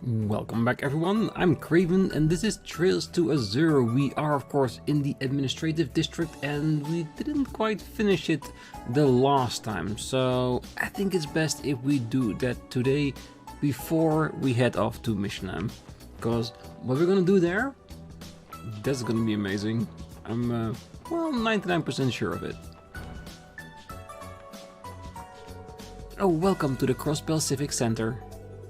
Welcome back everyone, I'm Craven and this is Trails to Azure. We are of course in the administrative district and we didn't quite finish it the last time. So I think it's best if we do that today before we head off to Mishnam. Because what we're gonna do there, that's gonna be amazing. I'm well 99% sure of it. Oh, welcome to the Crossbell Civic Center.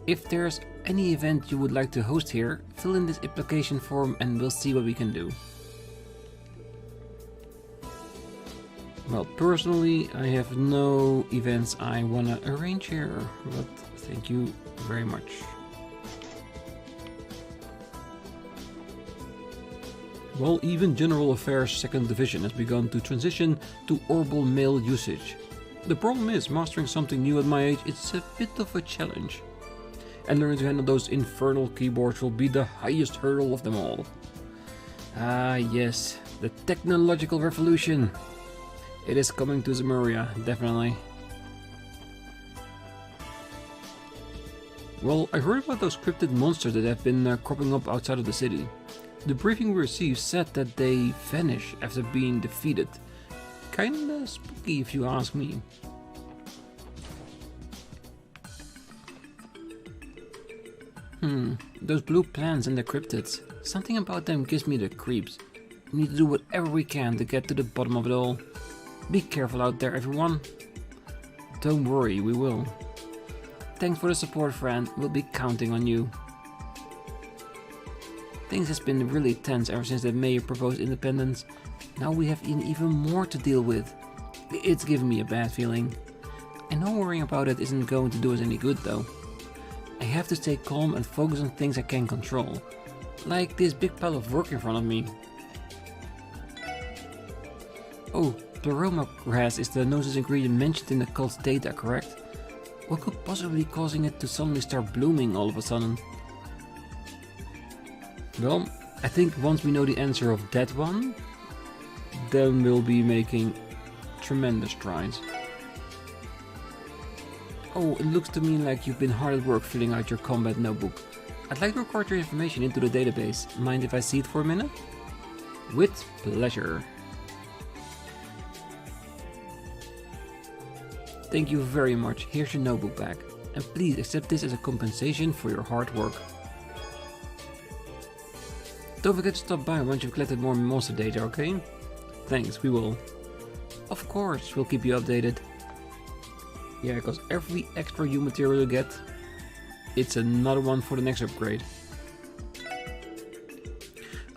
If there's any event you would like to host here, fill in this application form and we'll see what we can do. Well, personally, I have no events I wanna arrange here, but thank you very much. Well, even General Affairs 2nd Division has begun to transition to Orbital mail usage. The problem is, mastering something new at my age, it's a bit of a challenge. And learning to handle those infernal keyboards will be the highest hurdle of them all. Ah yes, the technological revolution. It is coming to Zemuria, definitely. Well, I heard about those cryptid monsters that have been cropping up outside of the city. The briefing we received said that they vanish after being defeated. Kinda spooky if you ask me. Those blue plants and the cryptids. Something about them gives me the creeps. We need to do whatever we can to get to the bottom of it all. Be careful out there, everyone. Don't worry, we will. Thanks for the support, friend. We'll be counting on you. Things has been really tense ever since the mayor proposed independence. Now we have even more to deal with. It's giving me a bad feeling. I know worrying about it isn't going to do us any good though. I have to stay calm and focus on things I can control. Like this big pile of work in front of me. Oh, Pleroma grass is the noxious ingredient mentioned in the cult's data, correct? What could possibly be causing it to suddenly start blooming all of a sudden? Well, I think once we know the answer of that one, then we'll be making tremendous strides. Oh, it looks to me like you've been hard at work filling out your combat notebook. I'd like to record your information into the database. Mind if I see it for a minute? With pleasure. Thank you very much. Here's your notebook back. And please accept this as a compensation for your hard work. Don't forget to stop by once you've collected more monster data, okay? Thanks, we will. Of course, we'll keep you updated. Yeah, because every extra U material you get, it's another one for the next upgrade.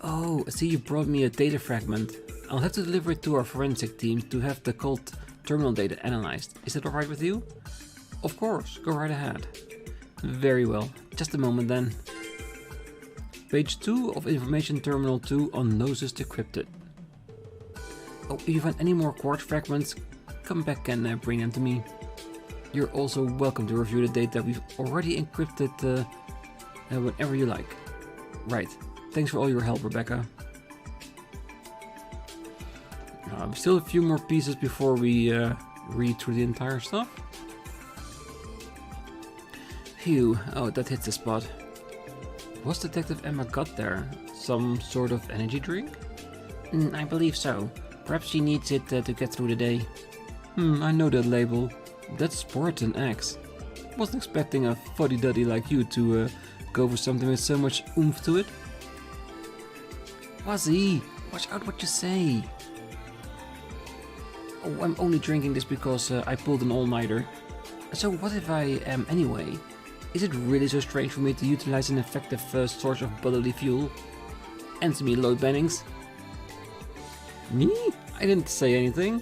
Oh, I see you brought me a data fragment. I'll have to deliver it to our forensic team to have the cult terminal data analyzed. Is that alright with you? Of course, go right ahead. Very well, just a moment then. Page 2 of Information Terminal 2 on Gnosis Decrypted. Oh, if you find any more quartz fragments, come back and bring them to me. You're also welcome to review the data we've already encrypted whenever you like. Right, thanks for all your help, Rebecca. Still a few more pieces before we read through the entire stuff. Phew, oh that hits the spot. What's Detective Emma got there? Some sort of energy drink? I believe so. Perhaps she needs it to get through the day. I know that label. That's Spartan X. Wasn't expecting a fuddy-duddy like you to go for something with so much oomph to it. Wazzy, watch out what you say. Oh, I'm only drinking this because I pulled an all-nighter. So what if I am anyway? Is it really so strange for me to utilize an effective source of bodily fuel? Answer me, Lloyd Bennings. Me? I didn't say anything.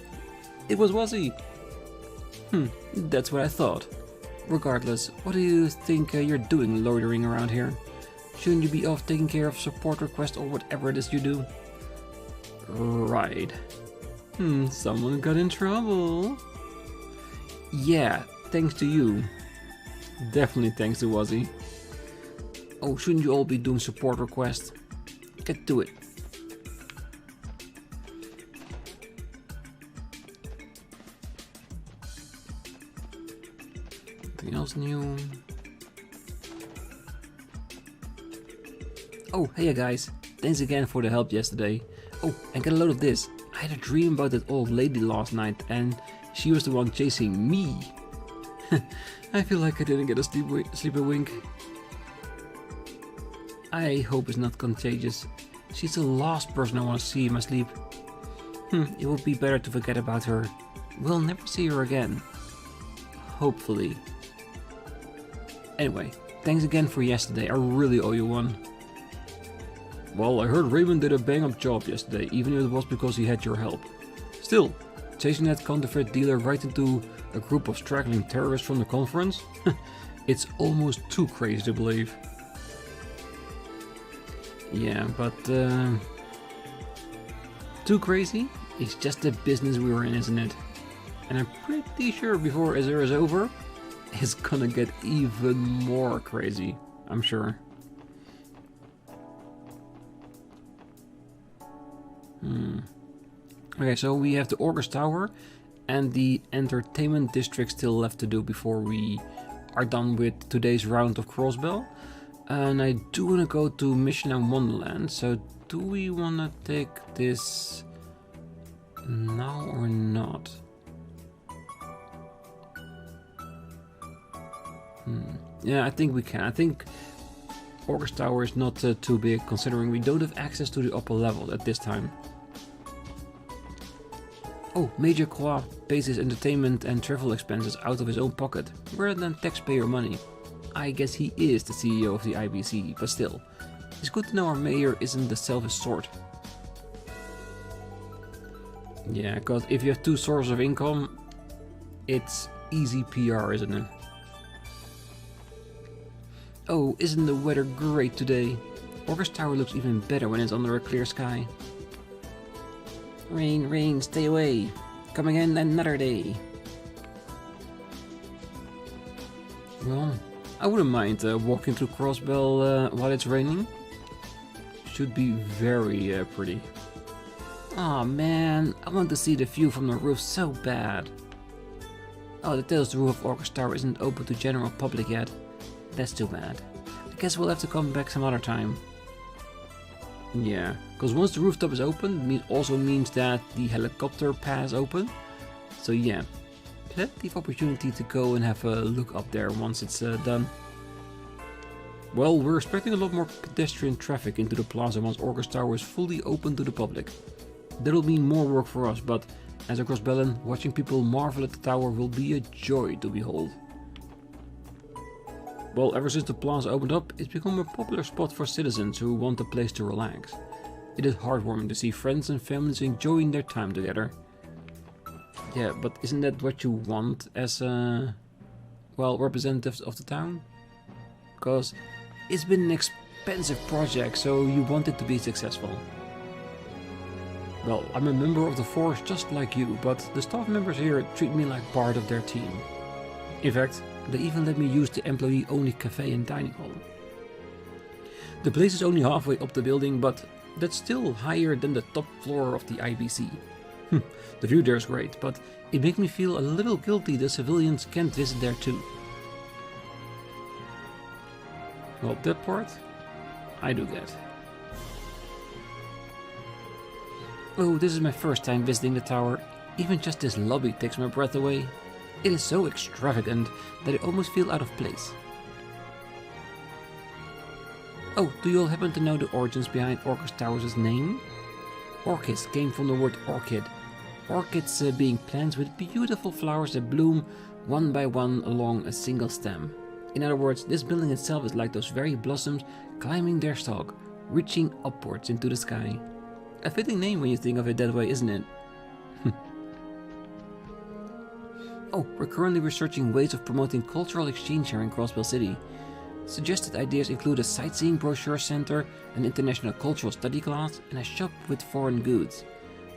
It was Wazzy. That's what I thought. Regardless, what do you think you're doing loitering around here? Shouldn't you be off taking care of support requests or whatever it is you do? Right. Someone got in trouble. Yeah, thanks to you. Definitely thanks to Wazzy. Oh, shouldn't you all be doing support requests? Get to it. Anything else new? Oh, hey guys, thanks again for the help yesterday. Oh, and get a load of this. I had a dream about that old lady last night and she was the one chasing me. I feel like I didn't get a sleepy wink. I hope it's not contagious. She's the last person I want to see in my sleep. It would be better to forget about her. We'll never see her again. Hopefully. Anyway, thanks again for yesterday. I really owe you one. Well, I heard Raymond did a bang-up job yesterday, even if it was because he had your help. Still, chasing that counterfeit dealer right into a group of straggling terrorists from the conference? It's almost too crazy to believe. Yeah, but too crazy? It's just the business we were in, isn't it? And I'm pretty sure before Azure is over, it's gonna get even more crazy, I'm sure. Okay, so we have the Orcus Tower and the entertainment district still left to do before we are done with today's round of Crossbell. And I do want to go to Michelin Wonderland, so do we want to take this now or not? Yeah, I think we can. I think Orcus Tower is not too big, considering we don't have access to the upper level at this time. Oh, Major Croix pays his entertainment and travel expenses out of his own pocket, rather than taxpayer money. I guess he is the CEO of the IBC, but still, it's good to know our mayor isn't the selfish sort. Yeah, because if you have two sources of income, it's easy PR, isn't it? Oh, isn't the weather great today? Orcus Tower looks even better when it's under a clear sky. Rain, rain, stay away. Come again another day. Well, I wouldn't mind walking through Crossbell while it's raining. Should be very pretty. Aw man, I want to see the view from the roof so bad. Oh, the terraced roof of Orcus Tower isn't open to general public yet. That's too bad. I guess we'll have to come back some other time. Yeah, because once the rooftop is open, it also means that the helicopter pad is open. So yeah, plenty of opportunity to go and have a look up there once it's done. Well, we're expecting a lot more pedestrian traffic into the plaza once Orcus Tower is fully open to the public. That'll mean more work for us, but as a Crossbellan, watching people marvel at the tower will be a joy to behold. Well, ever since the plaza opened up, it's become a popular spot for citizens who want a place to relax. It is heartwarming to see friends and families enjoying their time together. Yeah, but isn't that what you want as, well, representatives of the town? Because it's been an expensive project, so you want it to be successful. Well, I'm a member of the force just like you, but the staff members here treat me like part of their team. In fact, they even let me use the employee-only cafe and dining hall. The place is only halfway up the building, but that's still higher than the top floor of the IBC. The view there is great, but it makes me feel a little guilty that civilians can't visit there too. Well, that part, I do get. Oh, this is my first time visiting the tower. Even just this lobby takes my breath away. It is so extravagant that I almost feel out of place. Oh, do you all happen to know the origins behind Orcus Tower's name? Orchis came from the word orchid. Orchids being plants with beautiful flowers that bloom one by one along a single stem. In other words, this building itself is like those very blossoms climbing their stalk, reaching upwards into the sky. A fitting name when you think of it that way, isn't it? Oh, we're currently researching ways of promoting cultural exchange here in Crossbell City. Suggested ideas include a sightseeing brochure center, an international cultural study class, and a shop with foreign goods.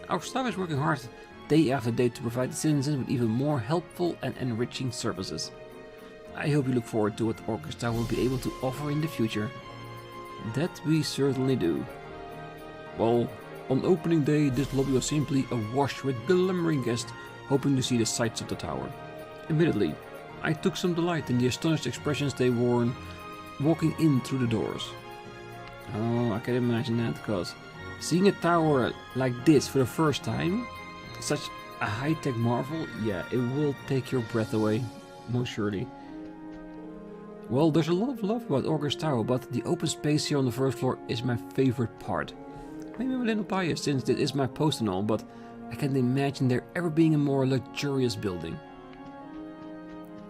Our staff is working hard day after day to provide the citizens with even more helpful and enriching services. I hope you look forward to what Orcus Tower will be able to offer in the future. That we certainly do. Well, on opening day, this lobby was simply awash with glimmering guests hoping to see the sights of the tower. Admittedly, I took some delight in the astonished expressions they wore walking in through the doors. Oh, I can imagine that, because seeing a tower like this for the first time, such a high-tech marvel, yeah, it will take your breath away, most surely. Well, there's a lot of love about Augur's Tower, but the open space here on the first floor is my favorite part. Maybe I'm a little biased since this is my post and all, but I can't imagine there ever being a more luxurious building.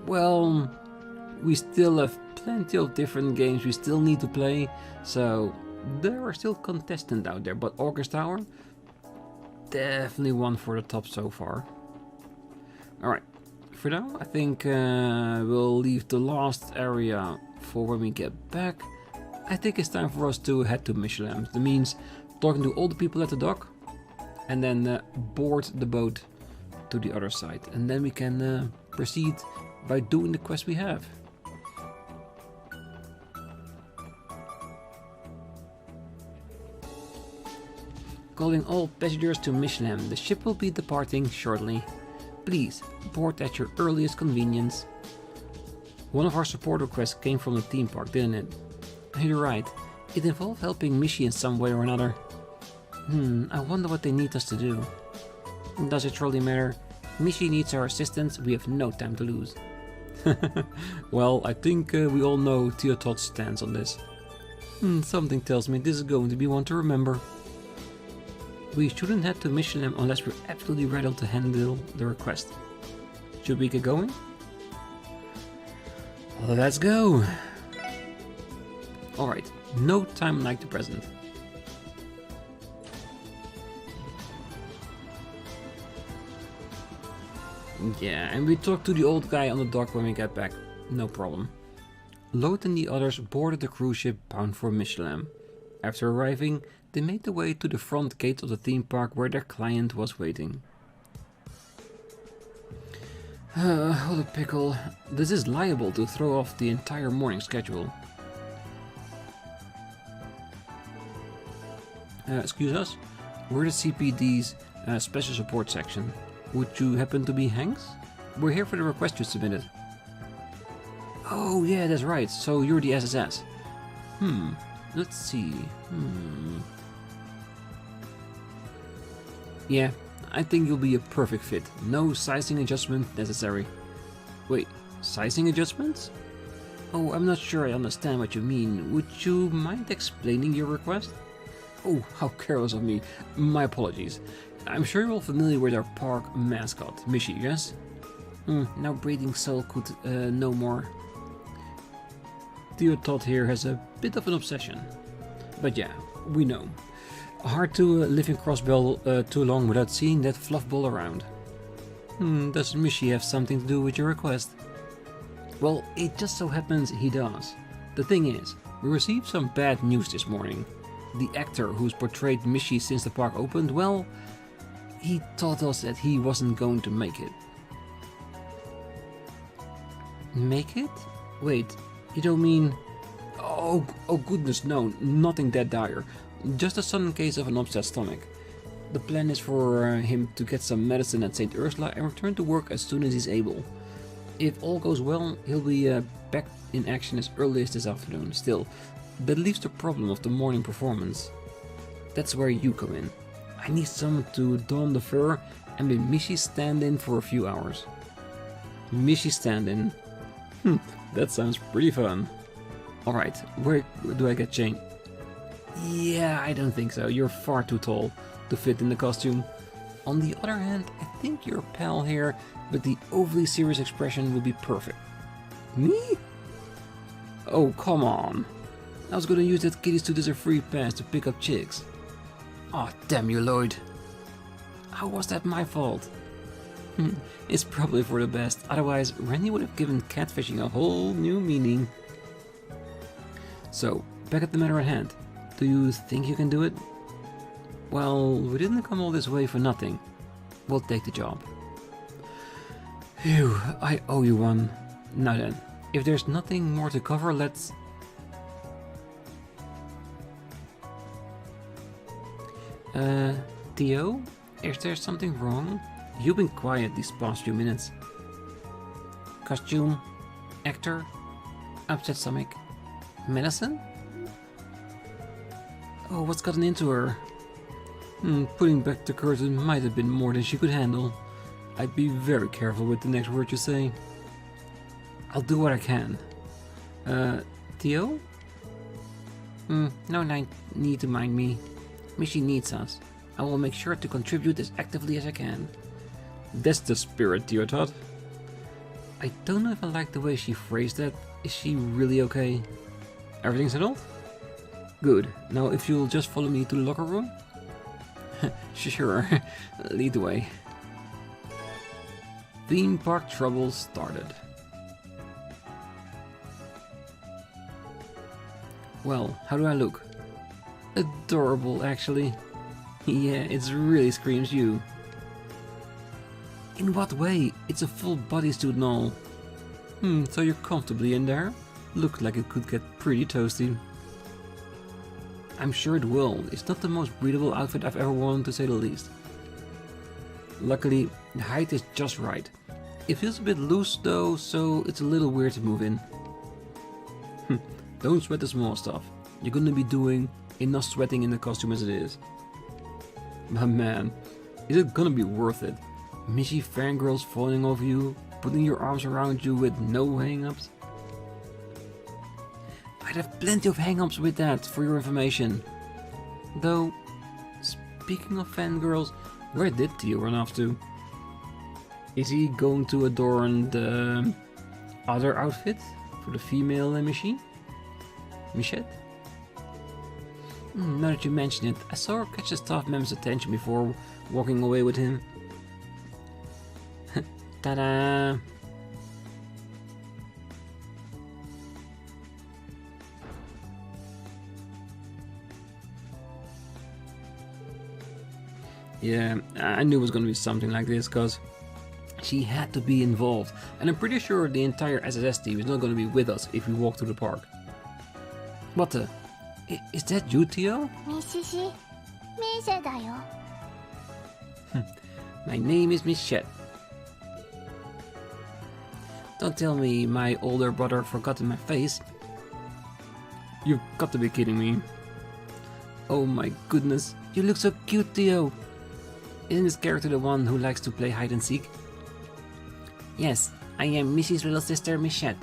Well, we still have plenty of different games we still need to play, so there are still contestants out there, but Augur's Tower, definitely one for the top so far. Alright, for now I think we'll leave the last area for when we get back. I think it's time for us to head to Michelin. That means talking to all the people at the dock and then board the boat to the other side. And then we can proceed by doing the quest we have. Calling all passengers to Michelin. The ship will be departing shortly. Please board at your earliest convenience. One of our support requests came from the theme park, didn't it? You're right. It involved helping Michi in some way or another. I wonder what they need us to do. Does it truly matter? Michi needs our assistance, we have no time to lose. Well, I think we all know Teotot's stance on this. Something tells me this is going to be one to remember. We shouldn't head to Michelin unless we're absolutely ready to handle the request. Should we get going? Let's go! Alright, no time like the present. Yeah, and we talk to the old guy on the dock when we get back. No problem. Loth and the others boarded the cruise ship bound for Michelin. After arriving, they made their way to the front gate of the theme park where their client was waiting. What a pickle. This is liable to throw off the entire morning schedule. Excuse us? We're the CPD's special support section. Would you happen to be Hanks? We're here for the request you submitted. Oh yeah, that's right. So you're the SSS. Let's see. Yeah, I think you'll be a perfect fit. No sizing adjustment necessary. Wait, sizing adjustments? Oh, I'm not sure I understand what you mean. Would you mind explaining your request? Oh, how careless of me. My apologies. I'm sure you're all familiar with our park mascot, Michi, yes? Now breathing soul could no more. Teotot here has a bit of an obsession. But yeah, we know. Hard to live in Crossbell too long without seeing that fluff ball around. Does Michi have something to do with your request? Well, it just so happens he does. The thing is, we received some bad news this morning. The actor who's portrayed Michi since the park opened, well, he told us that he wasn't going to make it. Make it? Wait, you don't mean... Oh goodness, no, nothing that dire. Just a sudden case of an upset stomach. The plan is for him to get some medicine at St. Ursula and return to work as soon as he's able. If all goes well, he'll be back in action as early as this afternoon. Still, that leaves the problem of the morning performance. That's where you come in. I need someone to don the fur and be Michi stand-in for a few hours. Michi stand-in. That sounds pretty fun. Alright, where do I get changed? Yeah, I don't think so. You're far too tall to fit in the costume. On the other hand, I think your pal here with the overly serious expression would be perfect. Me? Oh, come on. I was gonna use that kitty suit as a free pass to pick up chicks. Aw, damn you, Lloyd. How was that my fault? It's probably for the best, otherwise Randy would have given catfishing a whole new meaning. So, back at the matter at hand. Do you think you can do it? Well, we didn't come all this way for nothing. We'll take the job. Phew, I owe you one. Now then, if there's nothing more to cover, let's... Theo? Is there something wrong? You've been quiet these past few minutes. Costume? Actor? Upset stomach? Medicine? Oh, what's gotten into her? Putting back the curtain might have been more than she could handle. I'd be very careful with the next word you say. I'll do what I can. Theo? No need to mind me. Mishi needs us. I will make sure to contribute as actively as I can. That's the spirit, Teotot. I don't know if I like the way she phrased that. Is she really okay? Everything settled? Good. Now if you'll just follow me to the locker room? Sure. Lead the way. Theme park trouble started. Well, how do I look? Adorable, actually. Yeah, it really screams you. In what way? It's a full bodysuit and all. So you're comfortably in there? Looks like it could get pretty toasty. I'm sure it will. It's not the most breathable outfit I've ever worn, to say the least. Luckily, the height is just right. It feels a bit loose though, so it's a little weird to move in. Don't sweat the small stuff. You're gonna be doing enough sweating in the costume as it is. But man, is it gonna be worth it? Mishi fangirls falling over you, putting your arms around you with no hang-ups? I'd have plenty of hang-ups with that, for your information. Though, speaking of fangirls, where did Theo run off to? Is he going to adorn the other outfit for the female Mishi? Michette? Now that you mention it, I saw her catch the staff member's attention before walking away with him. Ta-da! Yeah, I knew it was going to be something like this, cause she had to be involved, and I'm pretty sure the entire SSS team is not going to be with us if we walk through the park. What the? Is that you, Theo? My name is Michette. Don't tell me my older brother forgot my face. You've got to be kidding me. Oh my goodness, you look so cute, Theo. Isn't this character the one who likes to play hide and seek? Yes, I am Missy's little sister, Michette.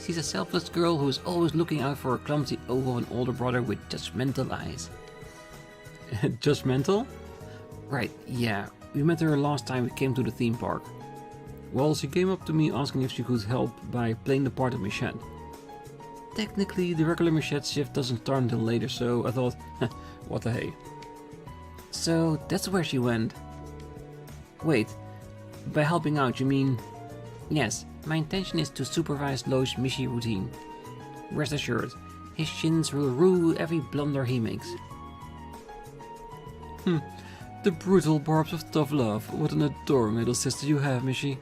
She's a selfless girl who is always looking out for a clumsy oaf of an older brother with judgmental eyes. Judgmental? Right, yeah. We met her last time we came to the theme park. Well, she came up to me asking if she could help by playing the part of Michette. Technically, the regular Michette shift doesn't start until later, so I thought, what the hey. So, that's where she went. Wait, by helping out you mean... Yes, my intention is to supervise Lo's Mishi routine. Rest assured, his shins will rue every blunder he makes. The brutal barbs of tough love. What an adoring little sister you have, Mishi.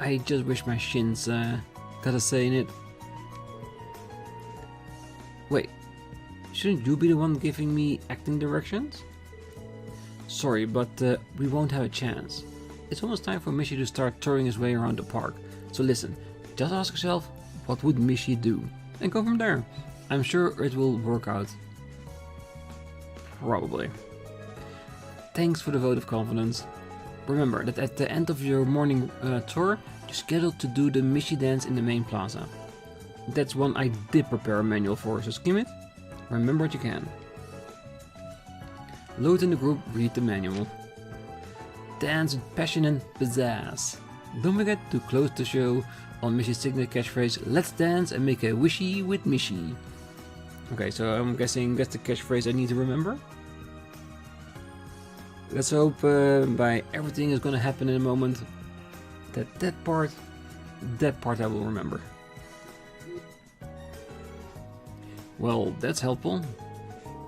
I just wish my shins, got a say in it. Wait, shouldn't you be the one giving me acting directions? Sorry, but we won't have a chance. It's almost time for Mishi to start touring his way around the park. So listen, just ask yourself, what would Mishi do? And go from there. I'm sure it will work out. Probably. Thanks for the vote of confidence. Remember that at the end of your morning tour, you're scheduled to do the Mishi dance in the main plaza. That's one I did prepare a manual for, so skim it. Remember what you can. Load in the group, read the manual. Dance with passion and pizzazz. Don't forget to close the show on Mishi's signature catchphrase, let's dance and make a wishy with Mishi. Okay, so I'm guessing that's the catchphrase I need to remember. Let's hope by everything is gonna happen in a moment that part I will remember. Well, that's helpful.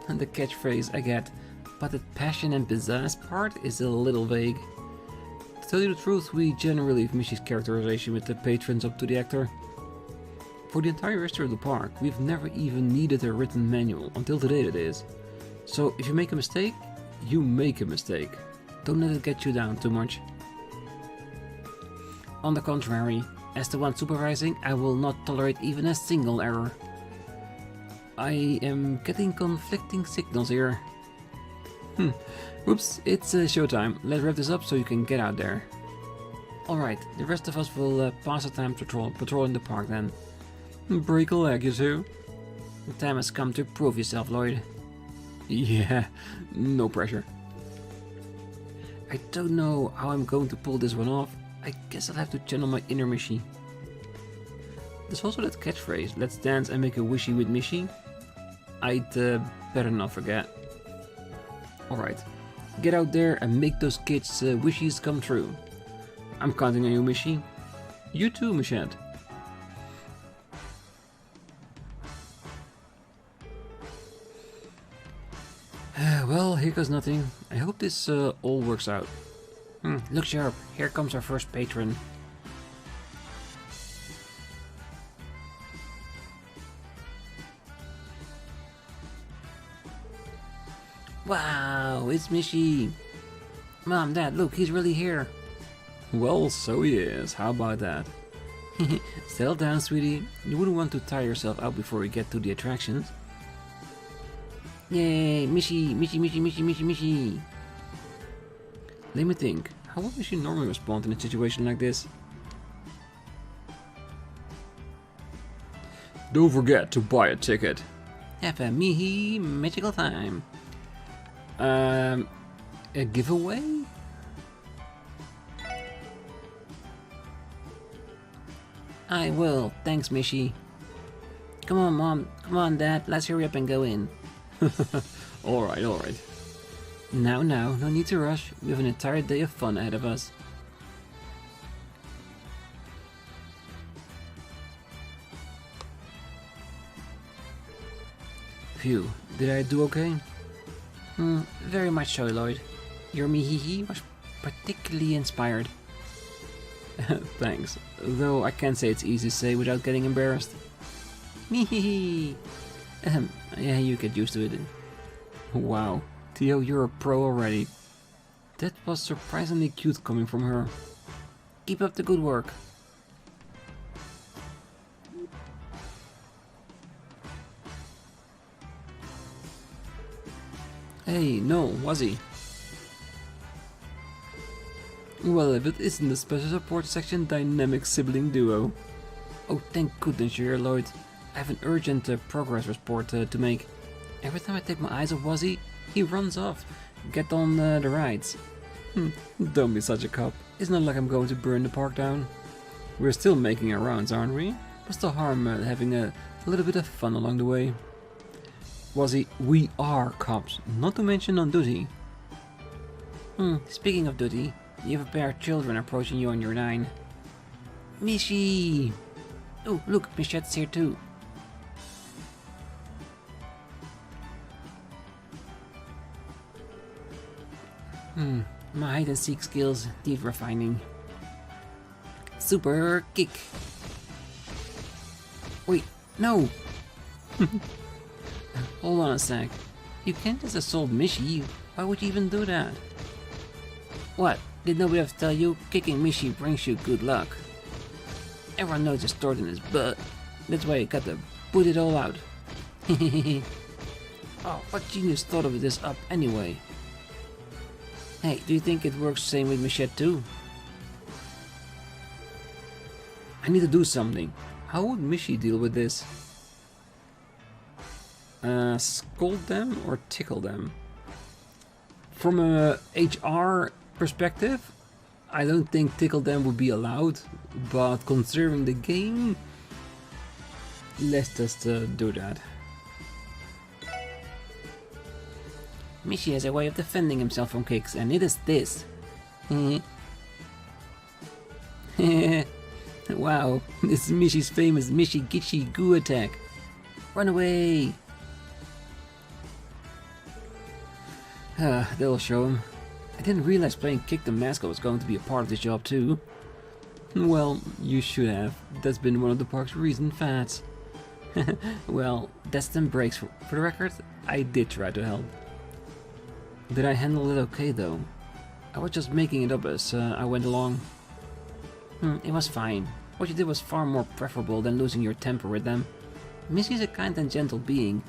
And the catchphrase I get, but the passion and pizzazz part is a little vague. To tell you the truth, we generally leave Mishi's characterization with the patrons up to the actor. For the entire history of the park, we've never even needed a written manual, until today that is. So if you make a mistake, you make a mistake. Don't let it get you down too much. On the contrary, as the one supervising, I will not tolerate even a single error. I am getting conflicting signals here. Whoops, it's showtime. Let's wrap this up so you can get out there. Alright, the rest of us will pass the time patrolling the park then. Break a leg, you two. The time has come to prove yourself, Lloyd. Yeah, no pressure. I don't know how I'm going to pull this one off. I guess I'll have to channel my inner Mishy. There's also that catchphrase, let's dance and make a wishy with Mishy. I'd better not forget. Alright, get out there and make those kids' wishes come true. I'm counting on you, Mishy. You too, Michette. Well, here goes nothing. I hope this all works out. Look sharp, here comes our first patron. Wow, it's Mishy. Mom, Dad, look, he's really here. Well, so he is. How about that? Settle down, sweetie. You wouldn't want to tire yourself out before we get to the attractions. Yay, Mishy, Mishy, Mishy, Mishy, Mishy, Mishy. Let me think. How would Mishy normally respond in a situation like this? Don't forget to buy a ticket. Have a magical time. A giveaway? I will, thanks Mishy. Come on Mom, come on Dad, let's hurry up and go in. Alright, alright. Now, no need to rush, we have an entire day of fun ahead of us. Phew, did I do okay? Very much so, Lloyd. Your Mihihi was particularly inspired. Thanks, though I can't say it's easy to say without getting embarrassed. Mihihi! Yeah, you get used to it. Wow, Theo, you're a pro already. That was surprisingly cute coming from her. Keep up the good work. Hey, no, was he? Well, if it isn't the special support section dynamic sibling duo. Oh, thank goodness you're here, Lloyd. I have an urgent progress report to make. Every time I take my eyes off Wuzzy, he runs off. Get on the rides. Don't be such a cop. It's not like I'm going to burn the park down. We're still making our rounds, aren't we? What's the harm having a little bit of fun along the way? Wuzzy, we are cops, not to mention on duty. Speaking of duty, you have a pair of children approaching you on your 9. Mishy! Oh, look, Michette's here too. My hide and seek skills need refining. Super kick! Wait, no! Hold on a sec. You can't just assault Mishy. Why would you even do that? What? Did nobody have to tell you? Kicking Mishy brings you good luck. Everyone knows you're stored in his butt. That's why you gotta put it all out. Oh, what genius thought of this up anyway? Hey, do you think it works the same with Michette too? I need to do something. How would Mishy deal with this? Scold them or tickle them? From a HR perspective, I don't think tickle them would be allowed, but considering the game, let's just do that. Mishy has a way of defending himself from kicks, and it is this. Wow, this is Mishy's famous Mishy Gitchy Goo attack. Run away! That'll show him. I didn't realize playing Kick the Mascot was going to be a part of this job too. Well, you should have. That's been one of the park's recent fads. Well, that's them breaks. For the record, I did try to help. Did I handle it okay though? I was just making it up as I went along. It was fine. What you did was far more preferable than losing your temper with them. Missy is a kind and gentle being.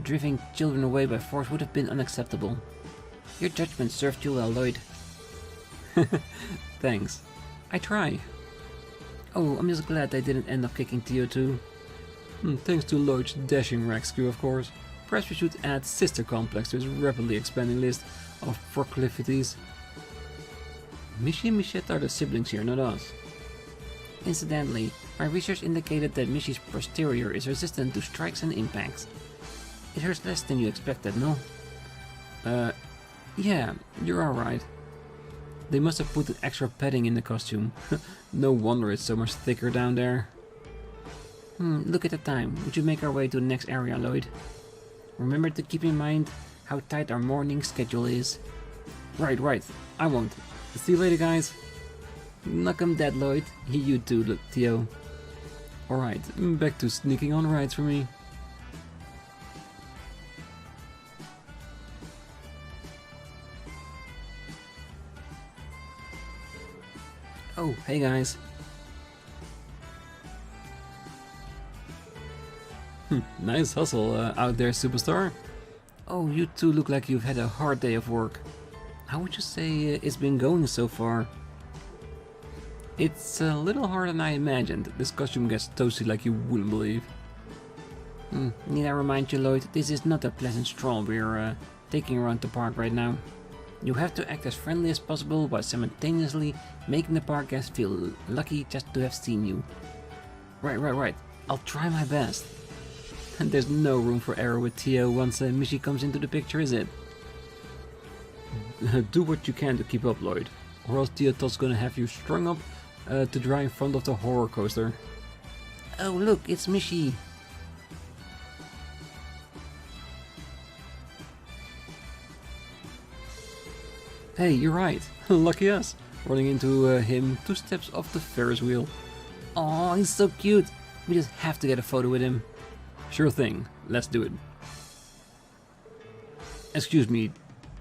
Driving children away by force would have been unacceptable. Your judgment served you well, Lloyd. Thanks. I try. Oh, I'm just glad I didn't end up kicking Theo too. Thanks to Lloyd's dashing rescue, of course. Perhaps we should add Sister Complex to his rapidly expanding list of proclivities. Missy and Michette are the siblings here, not us. Incidentally, my research indicated that Missy's posterior is resistant to strikes and impacts. It hurts less than you expected, no? Yeah, you're alright. They must have put extra padding in the costume. No wonder it's so much thicker down there. Look at the time. We should make our way to the next area, Lloyd. Remember to keep in mind how tight our morning schedule is. Right. I won't. See you later, guys. Knock 'em dead, Lloyd. You too, Theo. Alright, back to sneaking on rides for me. Oh, hey guys. Nice hustle out there, superstar. Oh, you two look like you've had a hard day of work. How would you say it's been going so far? It's a little harder than I imagined. This costume gets toasty like you wouldn't believe. Need I remind you, Lloyd, this is not a pleasant stroll we're taking around the park right now. You have to act as friendly as possible while simultaneously making the park guests feel lucky just to have seen you. Right. I'll try my best. And there's no room for error with Theo once Missy comes into the picture, is it? Do what you can to keep up, Lloyd, or else Theo's gonna have you strung up to dry in front of the horror coaster. Oh look, it's Missy. Hey, you're right. Lucky us. Running into him 2 steps off the Ferris wheel. Oh, he's so cute. We just have to get a photo with him. Sure thing. Let's do it. Excuse me.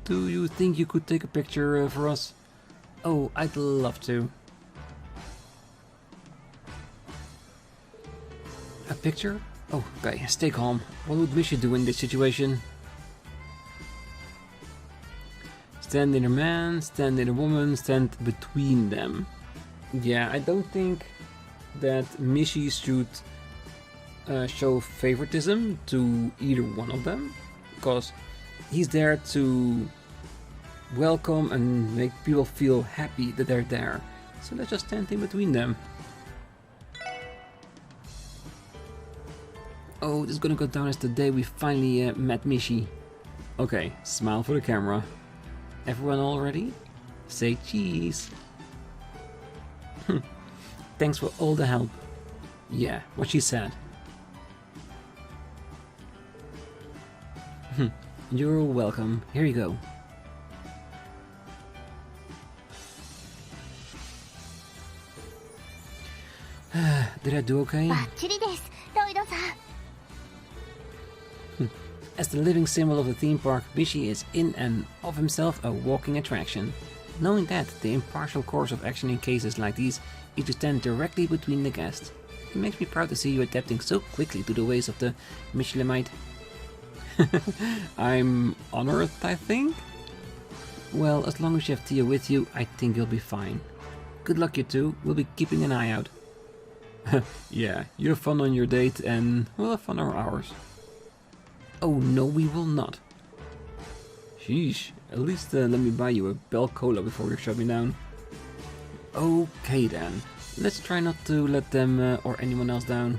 Do you think you could take a picture for us? Oh, I'd love to. A picture? Oh, okay, stay calm. What would Missy do in this situation? Stand in a man, stand in a woman, stand between them. Yeah, I don't think that Missy should show favoritism to either one of them, because he's there to welcome and make people feel happy that they're there. So let's just stand in between them. Oh, this is gonna go down as the day we finally met Missy. Okay, smile for the camera. Everyone all ready? Say cheese. Thanks for all the help. Yeah, what she said. You're welcome. Here you go. Did I do okay? As the living symbol of the theme park, Missy is in and of himself a walking attraction. Knowing that, the impartial course of action in cases like these is to stand directly between the guests. It makes me proud to see you adapting so quickly to the ways of the Michelinite. I'm honored, I think? Well, as long as you have Theo with you, I think you'll be fine. Good luck, you two. We'll be keeping an eye out. Yeah, you have fun on your date and we'll have fun on ours. Oh no, we will not. Sheesh, at least let me buy you a Bell Cola before you shut me down. Okay then, let's try not to let them or anyone else down.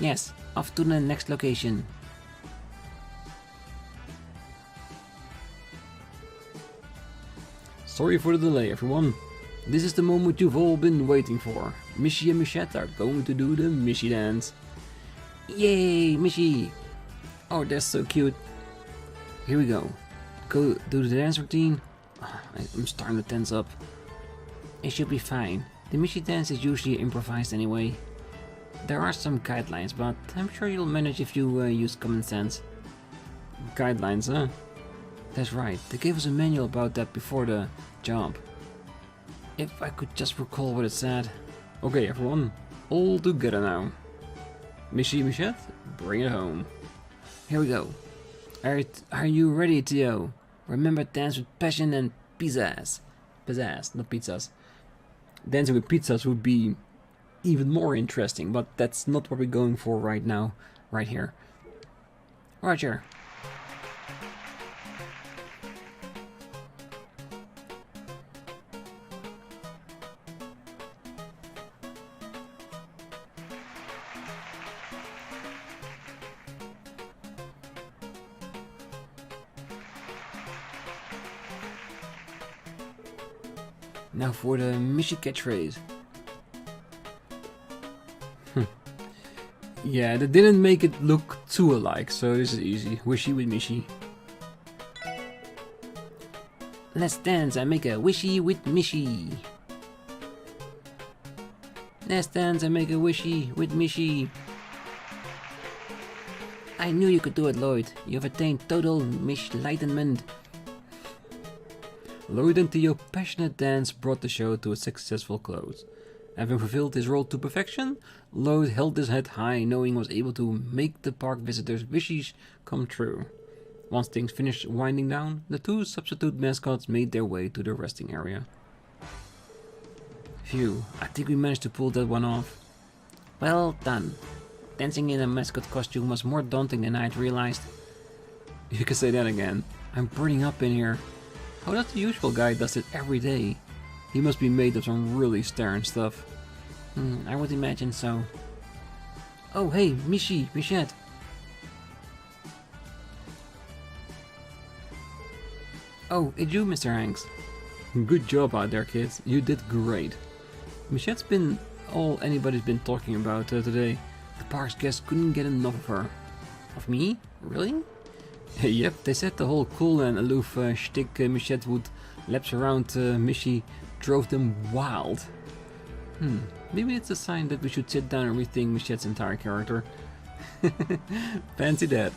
Yes, off to the next location. Sorry for the delay, everyone. This is the moment you've all been waiting for. Missy and Michette are going to do the Missy dance. Yay, Missy! Oh, that's so cute. Here we go. Go do the dance routine. Oh, I'm starting to tense up. It should be fine. The Missy dance is usually improvised anyway. There are some guidelines, but I'm sure you'll manage if you use common sense. Guidelines, huh? That's right. They gave us a manual about that before the jump. If I could just recall what it said. Okay, everyone. All together now. Michi, Michette, bring it home. Here we go. Are you ready, Theo? Remember, dance with passion and pizzazz. Pizzazz, not pizzas. Dancing with pizzas would be even more interesting, but that's not what we're going for right now, right here. Roger. Now for the Michi catchphrase. Yeah, that didn't make it look too alike, so this is easy. Wishy with Michi. Let's dance and make a wishy with Michi. Let's dance and make a wishy with Michi. I knew you could do it, Lloyd. You've attained total Mish-lightenment. Lloyd and Theo's passionate dance brought the show to a successful close. Having fulfilled his role to perfection, Lloyd held his head high, knowing he was able to make the park visitors' wishes come true. Once things finished winding down, the two substitute mascots made their way to the resting area. Phew, I think we managed to pull that one off. Well done. Dancing in a mascot costume was more daunting than I had realized. You can say that again. I'm burning up in here. How does the usual guy does it every day? He must be made of some really stern stuff. I would imagine so. Oh hey, Michi, Michette. Oh, it's you, Mr. Hanks. Good job out there, kids. You did great. Michette's been all anybody's been talking about today. The park's guests couldn't get enough of her. Of me? Really? Yep, they said the whole cool and aloof shtick Michette would lapse around Michi drove them wild. Maybe it's a sign that we should sit down and rethink Michette's entire character. Fancy that.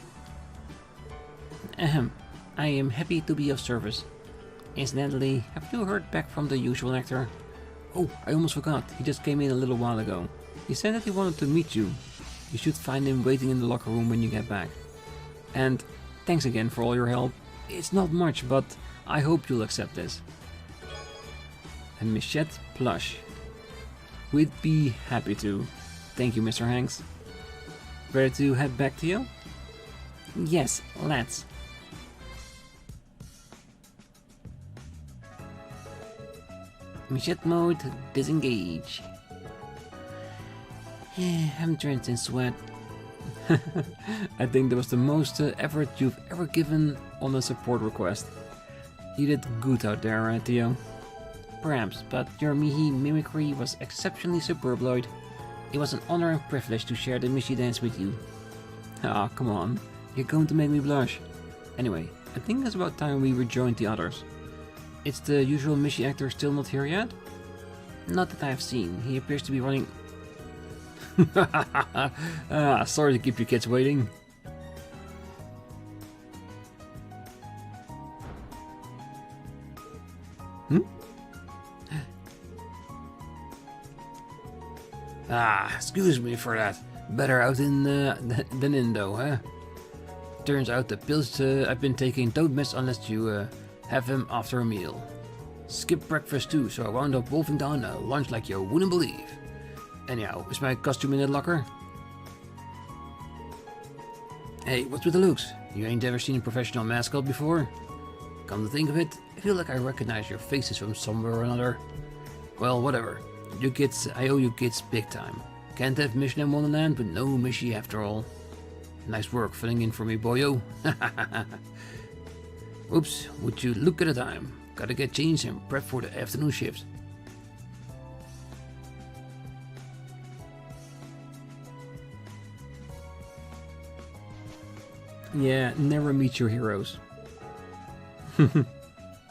Ahem. I am happy to be of service. Incidentally, have you heard back from the usual actor? Oh, I almost forgot. He just came in a little while ago. He said that he wanted to meet you. You should find him waiting in the locker room when you get back. And thanks again for all your help. It's not much, but I hope you'll accept this. And Michette plush. We'd be happy to. Thank you, Mr. Hanks. Ready to head back to you? Yes, let's. Michette mode, disengage. Yeah, I'm drenched in sweat. I think that was the most effort you've ever given on a support request. You did good out there, Theo. Perhaps, but your Mihi mimicry was exceptionally superb, Lloyd. It was an honor and privilege to share the Michi dance with you. Ah, come on. You're going to make me blush. Anyway, I think it's about time we rejoined the others. Is the usual Michi actor still not here yet? Not that I've seen. He appears to be running... sorry to keep you kids waiting. Excuse me for that. Better out in than in though, huh? Turns out the pills I've been taking don't miss unless you have them after a meal. Skipped breakfast too, so I wound up wolfing down a lunch like you wouldn't believe. Anyhow, is my costume in the locker? Hey, what's with the looks? You ain't ever seen a professional mascot before? Come to think of it, I feel like I recognize your faces from somewhere or another. Well, whatever. You kids, I owe you kids big time. Can't have Mission in Wonderland with no Michi after all. Nice work filling in for me, boyo. Oops, would you look at the time? Gotta get changed and prep for the afternoon shift. Yeah, never meet your heroes.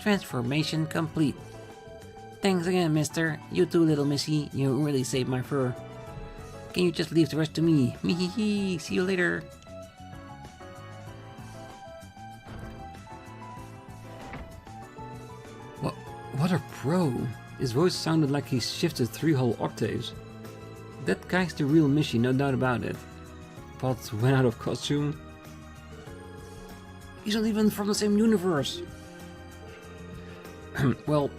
Transformation complete. Thanks again, mister. You too, little missy. You really saved my fur. Can you just leave the rest to me? Mehehe, see you later. What a pro. His voice sounded like he shifted 3 whole octaves. That guy's the real Michi, no doubt about it. Octopod went out of costume. He's not even from the same universe. Well,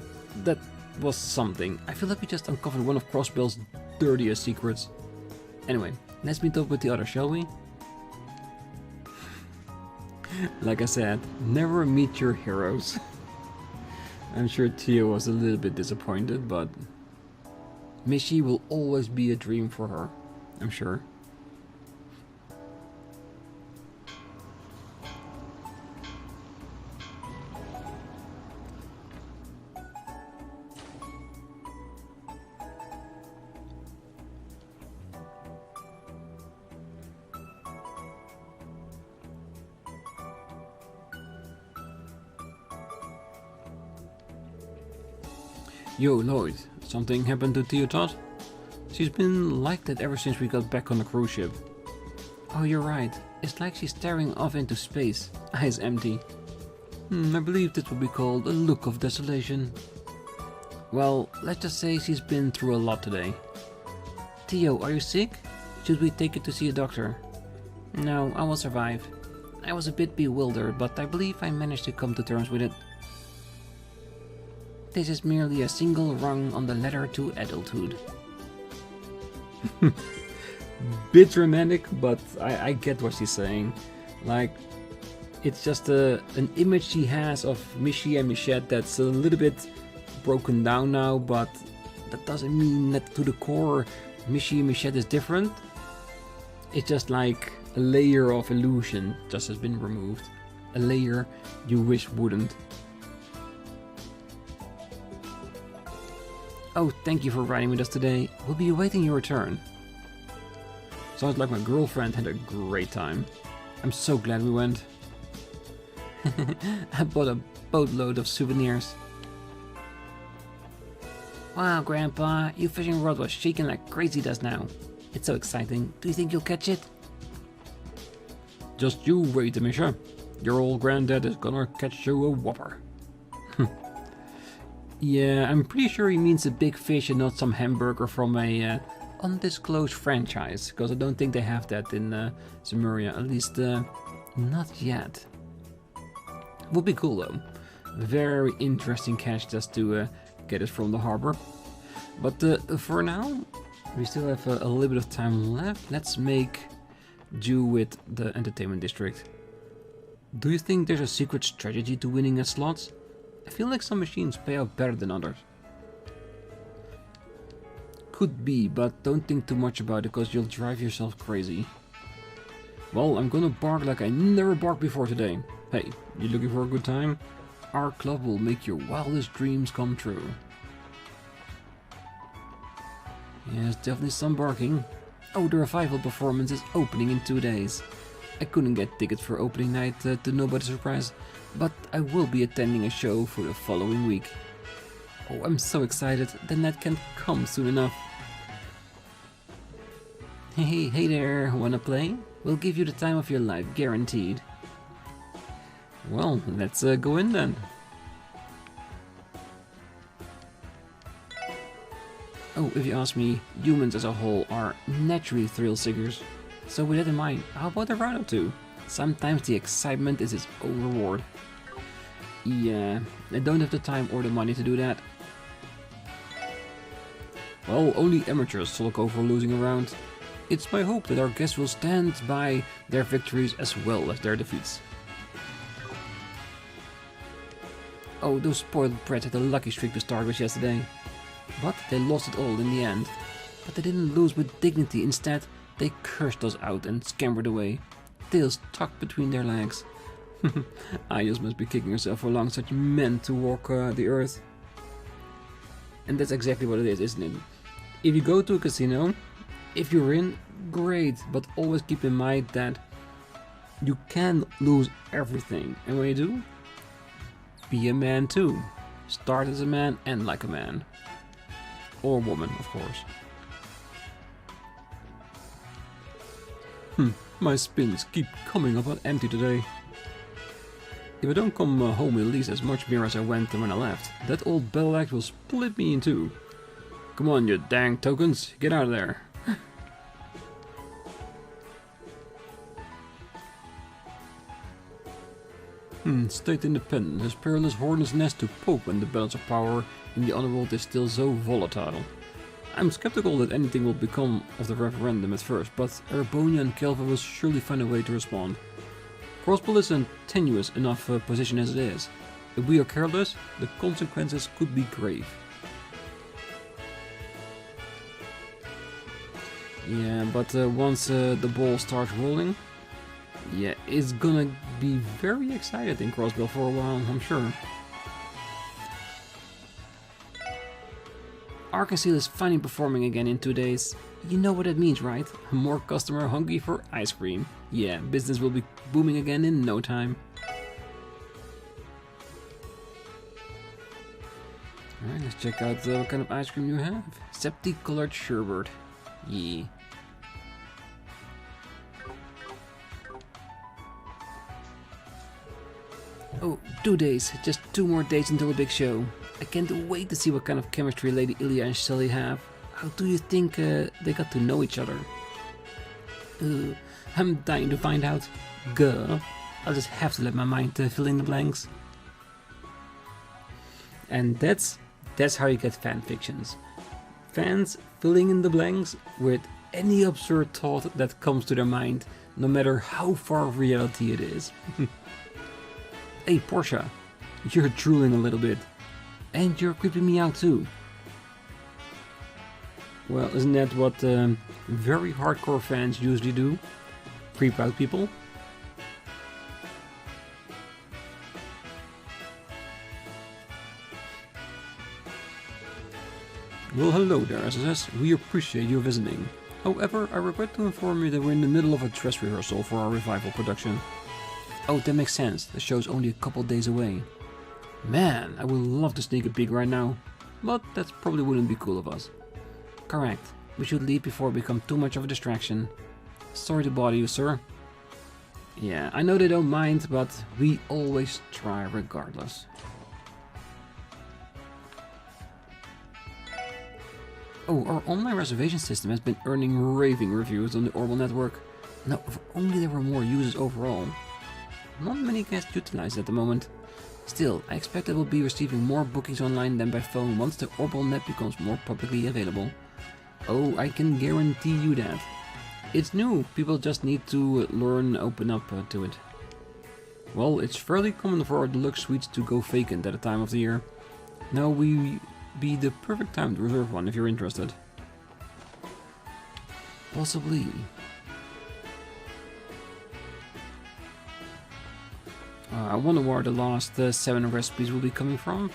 that was something. I feel like we just uncovered one of Crossbell's dirtiest secrets. Anyway, let's meet up with the others, shall we? Like I said, never meet your heroes. I'm sure Tio was a little bit disappointed, but Mishi will always be a dream for her, I'm sure. Yo, Lloyd, something happened to Tio Tot? She's been like that ever since we got back on the cruise ship. Oh, you're right. It's like she's staring off into space, eyes empty. I believe this would be called a look of desolation. Well, let's just say she's been through a lot today. Tio, are you sick? Should we take you to see a doctor? No, I will survive. I was a bit bewildered, but I believe I managed to come to terms with it. This is merely a single rung on the ladder to adulthood. Bit dramatic, but I get what she's saying. Like, it's just an image she has of Mishi and Michette that's a little bit broken down now, but that doesn't mean that to the core Mishi and Michette is different. It's just like a layer of illusion just has been removed. A layer you wish wouldn't. Oh, thank you for riding with us today. We'll be awaiting your return. Sounds like my girlfriend had a great time. I'm so glad we went. I bought a boatload of souvenirs. Wow, Grandpa, your fishing rod was shaking like crazy just now. It's so exciting. Do you think you'll catch it? Just you wait, Misha. Your old granddad is gonna catch you a whopper. Yeah, I'm pretty sure he means a big fish and not some hamburger from a undisclosed franchise, because I don't think they have that in Zemuria, at least not yet. Would be cool though. Very interesting catch just to get it from the harbor. But for now, we still have a little bit of time left. Let's make do with the entertainment district. Do you think there's a secret strategy to winning at slots? I feel like some machines pay out better than others. Could be, but don't think too much about it because you'll drive yourself crazy. Well, I'm gonna bark like I never barked before today. Hey, you looking for a good time? Our club will make your wildest dreams come true. Yes, definitely some barking. Oh, the revival performance is opening in 2 days. I couldn't get tickets for opening night to nobody's surprise, but I will be attending a show for the following week. Oh, I'm so excited, the night can't come soon enough. Hey there, wanna play? We'll give you the time of your life, guaranteed. Well, let's go in then. Oh, if you ask me, humans as a whole are naturally thrill seekers. So with that in mind, how about a round or two? Sometimes the excitement is its own reward. Yeah, I don't have the time or the money to do that. Well, only amateurs sulk over losing a round. It's my hope that our guests will stand by their victories as well as their defeats. Oh, those spoiled brats had a lucky streak to start with yesterday. But they lost it all in the end. But they didn't lose with dignity, instead they cursed us out and scampered away, tails tucked between their legs. Ayos must be kicking herself for allowing such men to walk the earth. And that's exactly what it is, isn't it? If you go to a casino, if you're in, great, but always keep in mind that you can lose everything. And when you do, be a man too. Start as a man and like a man. Or woman, of course. My spins keep coming up on empty today. If I don't come home with at least as much beer as I went when I left, that old battle axe will split me in two. Come on, you dang tokens, get out of there. State independent has perilous hornet's nest to poke when the balance of power in the underworld is still so volatile. I'm skeptical that anything will become of the referendum at first, but Erebonia and Kelva will surely find a way to respond. Crossbow is a tenuous enough position as it is. If we are careless, the consequences could be grave. Yeah, but once the ball starts rolling, yeah, it's gonna be very excited in Crossbow for a while, I'm sure. Arkasil is finally performing again in 2 days. You know what that means, right? More customer hungry for ice cream. Yeah, business will be booming again in no time. Alright, let's check out what kind of ice cream you have. Septi colored sherbet. Yeah. Oh, 2 days. Just 2 more days until the big show. I can't wait to see what kind of chemistry Lady Ilya and Shelly have. How do you think they got to know each other? I'm dying to find out. Gah. I'll just have to let my mind fill in the blanks. And that's how you get fan fictions. Fans filling in the blanks with any absurd thought that comes to their mind, no matter how far of reality it is. Hey Portia, you're drooling a little bit. And you're creeping me out too. Well, isn't that what very hardcore fans usually do? Creep out people? Well, hello there, SSS. We appreciate you visiting. However, I regret to inform you that we're in the middle of a dress rehearsal for our revival production. Oh, that makes sense. The show's only a couple days away. Man, I would love to sneak a peek right now. But that probably wouldn't be cool of us. Correct. We should leave before it becomes too much of a distraction. Sorry to bother you, sir. Yeah, I know they don't mind, but we always try regardless. Oh, our online reservation system has been earning raving reviews on the Orbital network. Now, if only there were more users overall. Not many guests utilize it at the moment. Still, I expect that we'll be receiving more bookings online than by phone once the Orbital net becomes more publicly available. Oh, I can guarantee you that. It's new, people just need to learn and open up to it. Well, it's fairly common for our deluxe suites to go vacant at a time of the year. Now we be the perfect time to reserve one if you're interested. Possibly. I wonder where the last 7 recipes will be coming from.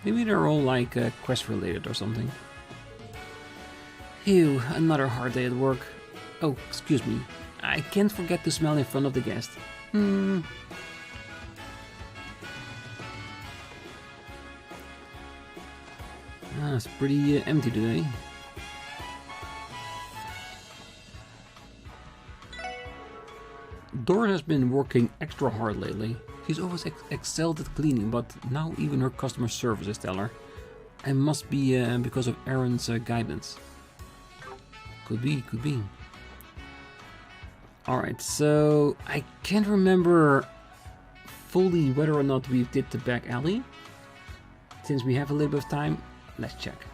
Maybe they're all like quest related or something. Phew, another hard day at work. Oh, excuse me. I can't forget to smell in front of the guest. It's pretty empty today. Dora has been working extra hard lately. She's always excelled at cleaning, but now even her customer service is stellar. And must be because of Aaron's guidance. Could be, could be. Alright, so I can't remember fully whether or not we did the back alley. Since we have a little bit of time, let's check.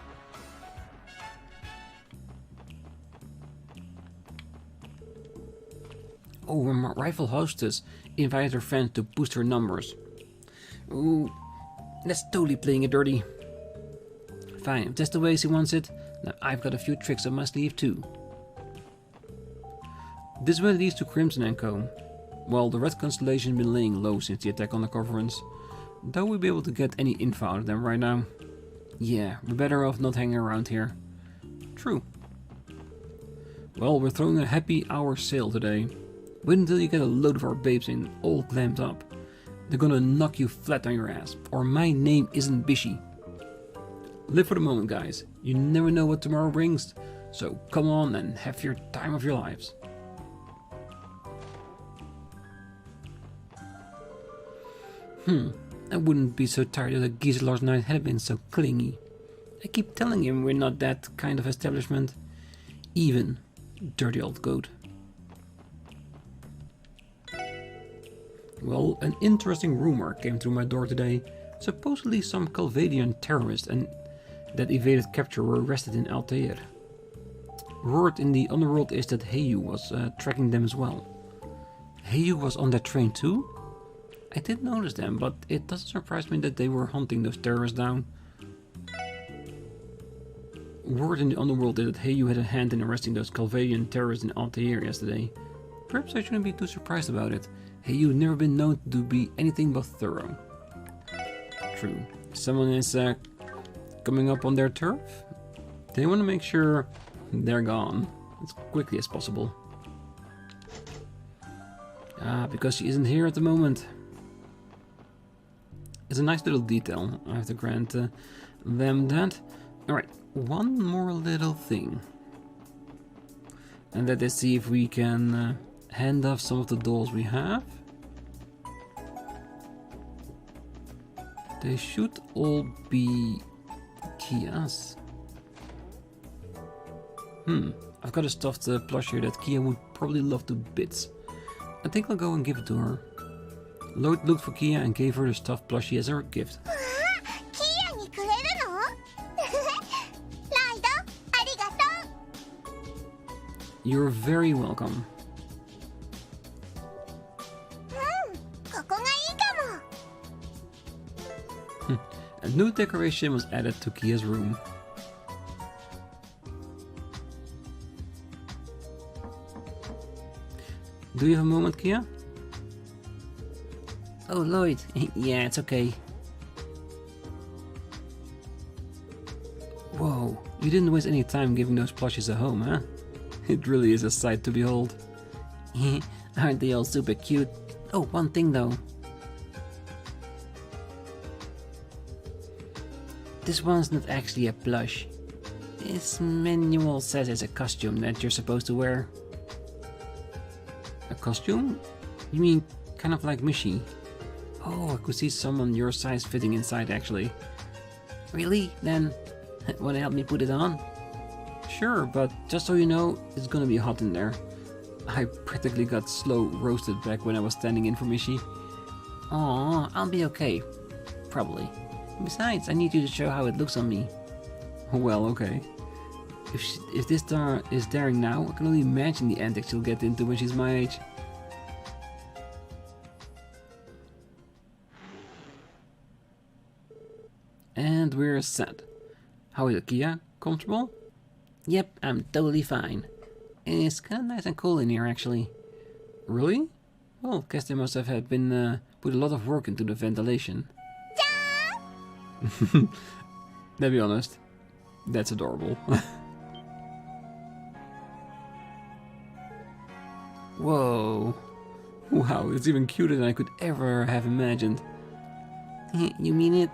Oh, our rival hostess invited her friends to boost her numbers. Ooh, that's totally playing it dirty. Fine, if that's the way she wants it, now I've got a few tricks up my sleeve too. This way leads to Crimson & Co. Well, the Red Constellation has been laying low since the attack on the conference. Though we'll be able to get any info out of them right now. Yeah, we're better off not hanging around here. True. Well, we're throwing a happy hour sale today. Wait until you get a load of our babes in, all glammed up. They're gonna knock you flat on your ass, or my name isn't Bishy. Live for the moment, guys. You never know what tomorrow brings, so come on and have your time of your lives. I wouldn't be so tired if the geezer last night had been so clingy. I keep telling him we're not that kind of establishment. Even. Dirty old goat. Well, an interesting rumor came through my door today. Supposedly some Calvadian terrorists and that evaded capture were arrested in Altair. Word in the underworld is that Heyu was tracking them as well. Heyu was on that train too? I did notice them, but it doesn't surprise me that they were hunting those terrorists down. Word in the underworld is that Heyu had a hand in arresting those Calvadian terrorists in Altair yesterday. Perhaps I shouldn't be too surprised about it. Heyu had never been known to be anything but thorough. True. Someone is coming up on their turf? They want to make sure they're gone as quickly as possible. Because she isn't here at the moment. It's a nice little detail. I have to grant them that. Alright, one more little thing. And that is see if we can hand off some of the dolls we have. They should all be Kia's. I've got a stuffed plush here that Kia would probably love to bits. I think I'll go and give it to her. Lloyd looked for Kia and gave her the stuffed plushie as her gift. You're very welcome. A new decoration was added to Kia's room. Do you have a moment, Kia? Oh, Lloyd. Yeah, it's okay. Whoa, you didn't waste any time giving those plushies a home, huh? It really is a sight to behold. Aren't they all super cute? Oh, one thing though. This one's not actually a plush. This manual says it's a costume that you're supposed to wear. A costume? You mean kind of like Mishi? Oh, I could see someone your size fitting inside actually. Really? Then, wanna help me put it on? Sure, but just so you know, it's gonna be hot in there. I practically got slow roasted back when I was standing in for Mishi. Aw, I'll be okay. Probably. Besides, I need you to show how it looks on me. Well, okay. If this star is daring now, I can only imagine the antics she'll get into when she's my age. And we're set. How is it, Kia? Comfortable? Yep, I'm totally fine. It's kinda nice and cool in here, actually. Really? Well, guess they must have had been put a lot of work into the ventilation. To be honest, that's adorable. Whoa. Wow, it's even cuter than I could ever have imagined. You mean it?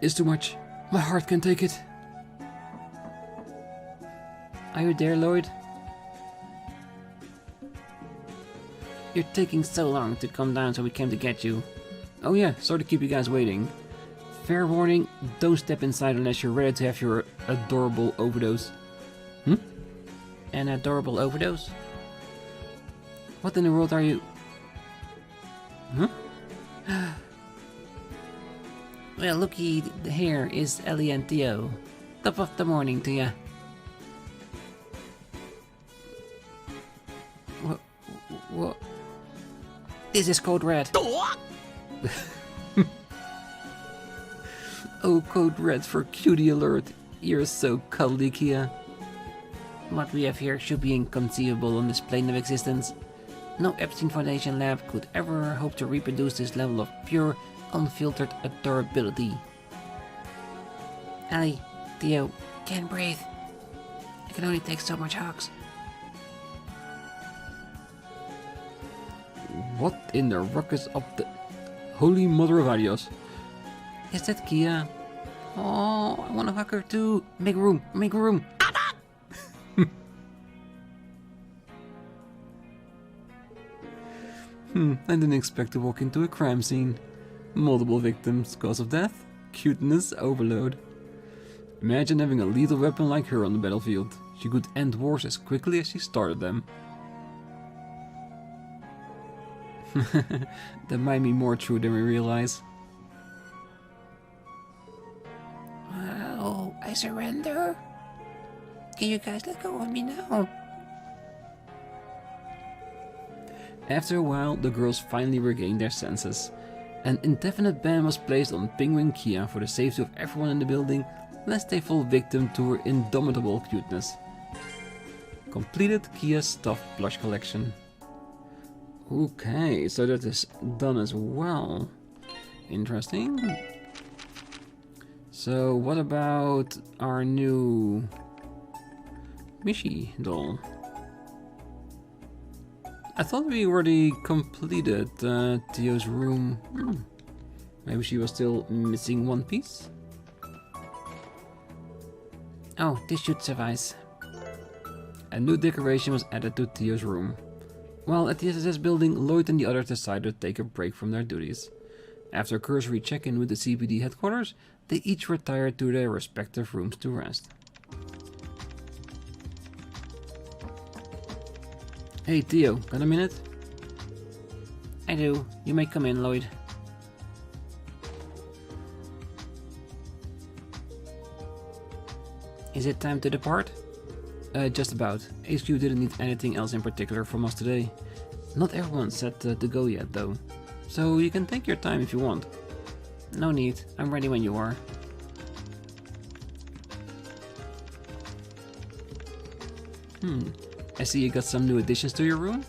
It's too much. My heart can't take it. Are you there, Lloyd? You're taking so long to come down, so we came to get you. Oh yeah, sorry to keep you guys waiting. Fair warning, don't step inside unless you're ready to have your adorable overdose. An adorable overdose? What in the world are you... Well, looky here is Ellie and Theo. Top of the morning to ya. What? This is Code Red. Oh, Code Red for cutie alert. You're so cuddly, Kia. What we have here should be inconceivable on this plane of existence. No Epstein Foundation lab could ever hope to reproduce this level of pure, unfiltered adorability. Ellie, Theo, can't breathe. I can only take so much hugs. What in the ruckus of the... Holy Mother of Adios. Is that Kia? Oh, I want to hug her too. Make room, make room. I didn't expect to walk into a crime scene. Multiple victims, cause of death, cuteness overload. Imagine having a lethal weapon like her on the battlefield. She could end wars as quickly as she started them. That might be more true than we realize. Oh, I surrender. Can you guys let go of me now? After a while, the girls finally regained their senses. An indefinite ban was placed on Penguin Kia for the safety of everyone in the building, lest they fall victim to her indomitable cuteness. Completed Kia's stuffed plush collection. Okay, so that is done as well. Interesting. So what about our new Mishi doll? I thought we already completed Theo's room. Maybe she was still missing one piece? Oh, this should suffice. A new decoration was added to Theo's room. While at the SSS building, Lloyd and the others decided to take a break from their duties. After a cursory check-in with the CPD headquarters, they each retired to their respective rooms to rest. Hey Theo, got a minute? I do. You may come in, Lloyd. Is it time to depart? Just about. HQ didn't need anything else in particular from us today. Not everyone's set to go yet though. So you can take your time if you want. No need. I'm ready when you are. I see you got some new additions to your room?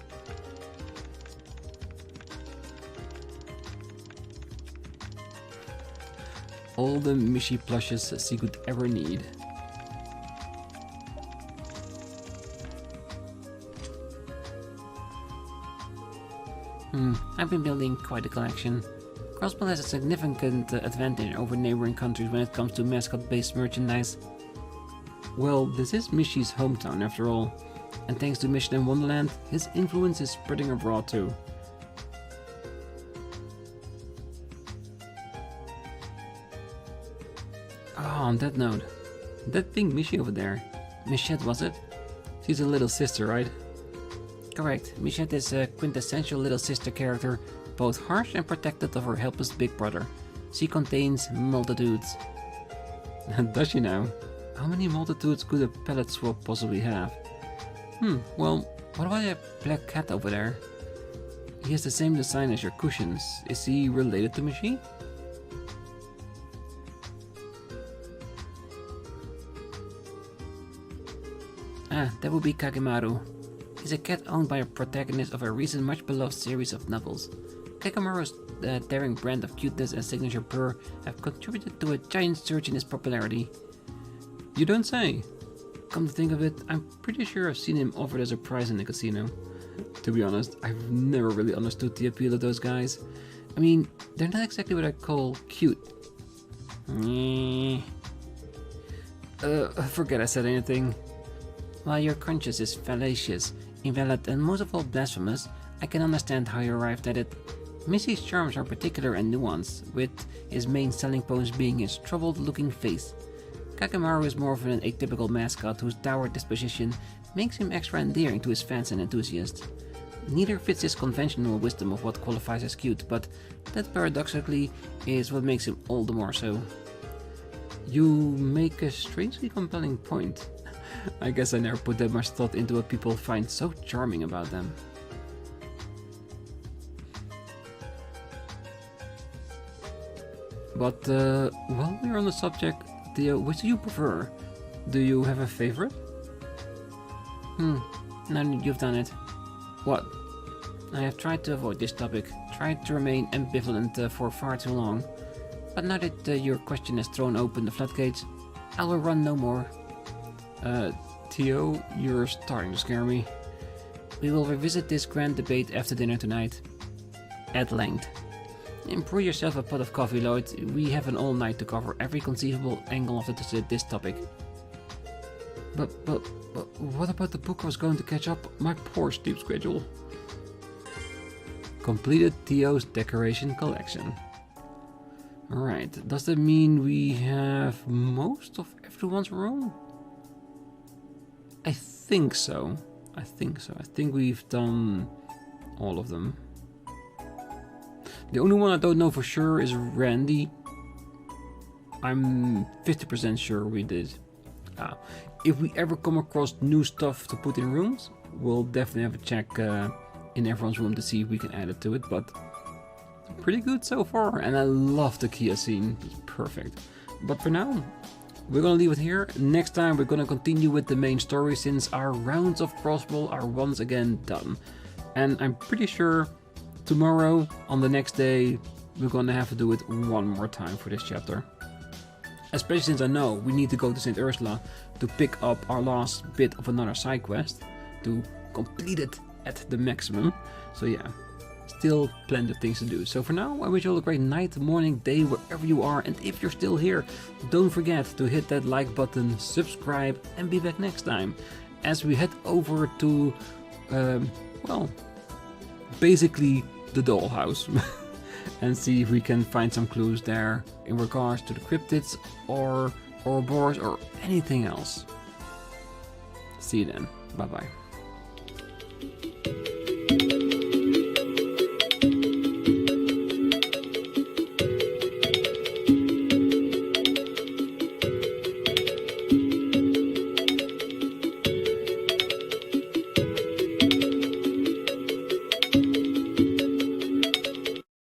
All the Mishi plushes she could ever need. I've been building quite a collection. Crossbell has a significant advantage over neighboring countries when it comes to mascot-based merchandise. Well, this is Mishi's hometown after all, and thanks to Mission in Wonderland, his influence is spreading abroad too. Oh, on that note, that pink Mishi over there, Michette was it? She's a little sister, right? Correct. Michette is a quintessential little sister character, both harsh and protective of her helpless big brother. She contains multitudes. Does she now? How many multitudes could a palette swap possibly have? Well, what about that black cat over there? He has the same design as your cushions. Is he related to Mishi? Ah, that would be Kagemaru. He's a cat owned by a protagonist of a recent much-beloved series of novels. Kagemaru's daring brand of cuteness and signature purr have contributed to a giant surge in his popularity. You don't say. Come to think of it, I'm pretty sure I've seen him offered as a prize in the casino. To be honest, I've never really understood the appeal of those guys. I mean, they're not exactly what I call cute. Forget I said anything. While your conscience is fallacious, invalid and most of all blasphemous, I can understand how you arrived at it. Missy's charms are particular and nuanced, with his main selling points being his troubled-looking face. Kagemaru is more of an atypical mascot whose dour disposition makes him extra endearing to his fans and enthusiasts. Neither fits his conventional wisdom of what qualifies as cute, but that paradoxically is what makes him all the more so. You make a strangely compelling point. I guess I never put that much thought into what people find so charming about them. But while we're on the subject, Theo, which do you prefer? Do you have a favorite? Now you've done it. What? I have tried to avoid this topic, tried to remain ambivalent for far too long. But now that your question has thrown open the floodgates, I will run no more. Theo, you're starting to scare me. We will revisit this grand debate after dinner tonight. At length. And pour yourself a pot of coffee, Lloyd. We have an all night to cover every conceivable angle of this topic. But what about the book I was going to catch up? My poor sleep schedule. Completed Theo's decoration collection. Alright, does that mean we have most of everyone's room? I think so. I think we've done all of them. The only one I don't know for sure is Randy. I'm 50% sure we did. If we ever come across new stuff to put in rooms, we'll definitely have a check in everyone's room to see if we can add it to it, but pretty good so far, and I love the Kia scene. It's perfect. But for now, we're gonna leave it here. Next time we're gonna continue with the main story since our rounds of Crossbow are once again done. And I'm pretty sure tomorrow, on the next day, we're gonna have to do it one more time for this chapter. Especially since I know we need to go to St. Ursula to pick up our last bit of another side quest to complete it at the maximum. So yeah, still plenty of things to do. So for now, I wish you all a great night, morning, day, wherever you are. And if you're still here, don't forget to hit that like button, subscribe, and be back next time as we head over to, well, basically the dollhouse. And see if we can find some clues there in regards to the cryptids or Ouroboros or anything else. See you then. Bye bye.